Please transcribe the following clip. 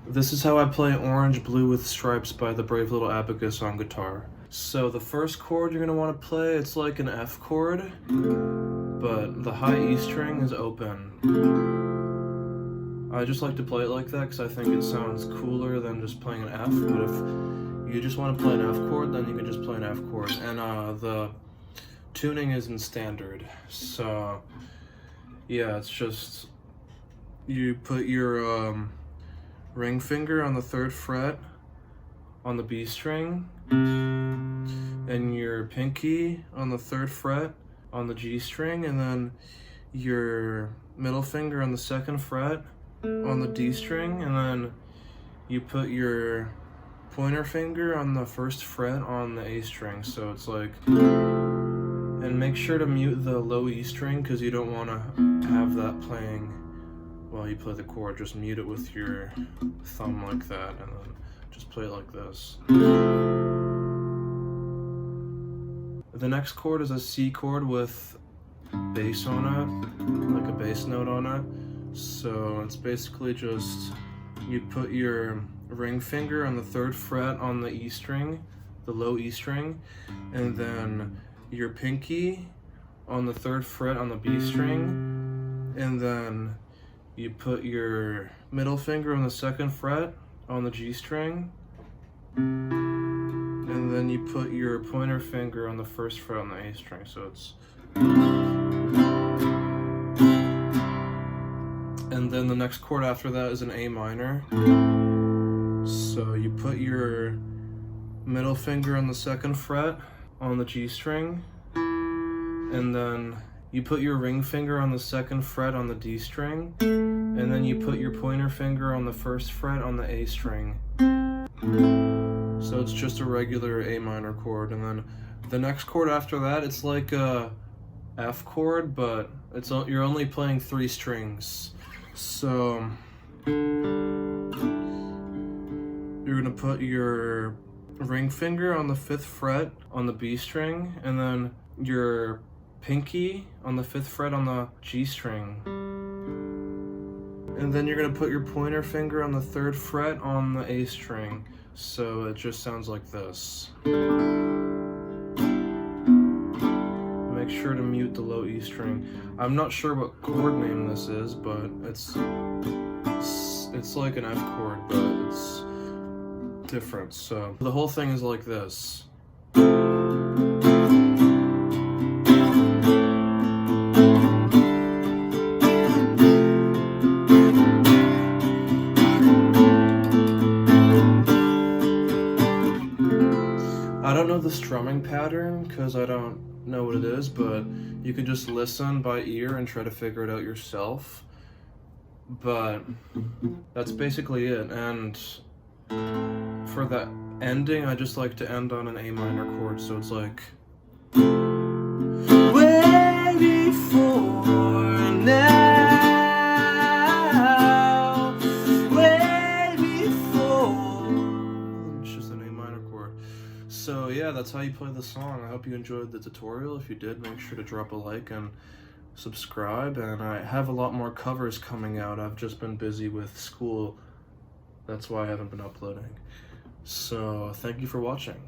This is how I play Orange Blue with Stripes by the Brave Little Abacus on guitar. So the first chord you're gonna want to play, it's like an F chord, but the high E string is open. I just like to play it like that because I think it sounds cooler than just playing an F, but if you just want to play an F chord, then you can just play an F chord. And the tuning is in standard, so yeah, it's just you put your ring finger on the 3rd fret on the B string and your pinky on the 3rd fret on the G string, and then your middle finger on the 2nd fret on the D string, and then you put your pointer finger on the 1st fret on the A string. So it's like, and make sure to mute the low E string because you don't want to have that playing while you play the chord. Just mute it with your thumb like that, and then just play it like this. The next chord is a C chord with bass on it, like a bass note on it. So it's basically just, you put your ring finger on the 3rd fret on the E string, the low E string, and then your pinky on the 3rd fret on the B string, and then you put your middle finger on the 2nd fret on the G string, and then you put your pointer finger on the 1st fret on the A string. So it's, and then the next chord after that is an A minor. So you put your middle finger on the 2nd fret on the G string, and then you put your ring finger on the 2nd fret on the D string, and then you put your pointer finger on the 1st fret on the A string. So it's just a regular A minor chord. And then the next chord after that, it's like a F chord, but you're only playing 3 strings. So you're gonna put your ring finger on the 5th fret on the B string, and then your pinky on the 5th fret on the G string. And then you're gonna put your pointer finger on the 3rd fret on the A string. So it just sounds like this. Make sure to mute the low E string. I'm not sure what chord name this is, but it's like an F chord, but it's different. So the whole thing is like this. I don't know the strumming pattern because I don't know what it is, but you can just listen by ear and try to figure it out yourself. But that's basically it. And for the ending, I just like to end on an A minor chord, so it's like, way before now, way before. It's just an A minor chord. So yeah, that's how you play the song. I hope you enjoyed the tutorial. If you did, make sure to drop a like and subscribe. And I have a lot more covers coming out. I've just been busy with school. That's why I haven't been uploading. So thank you for watching.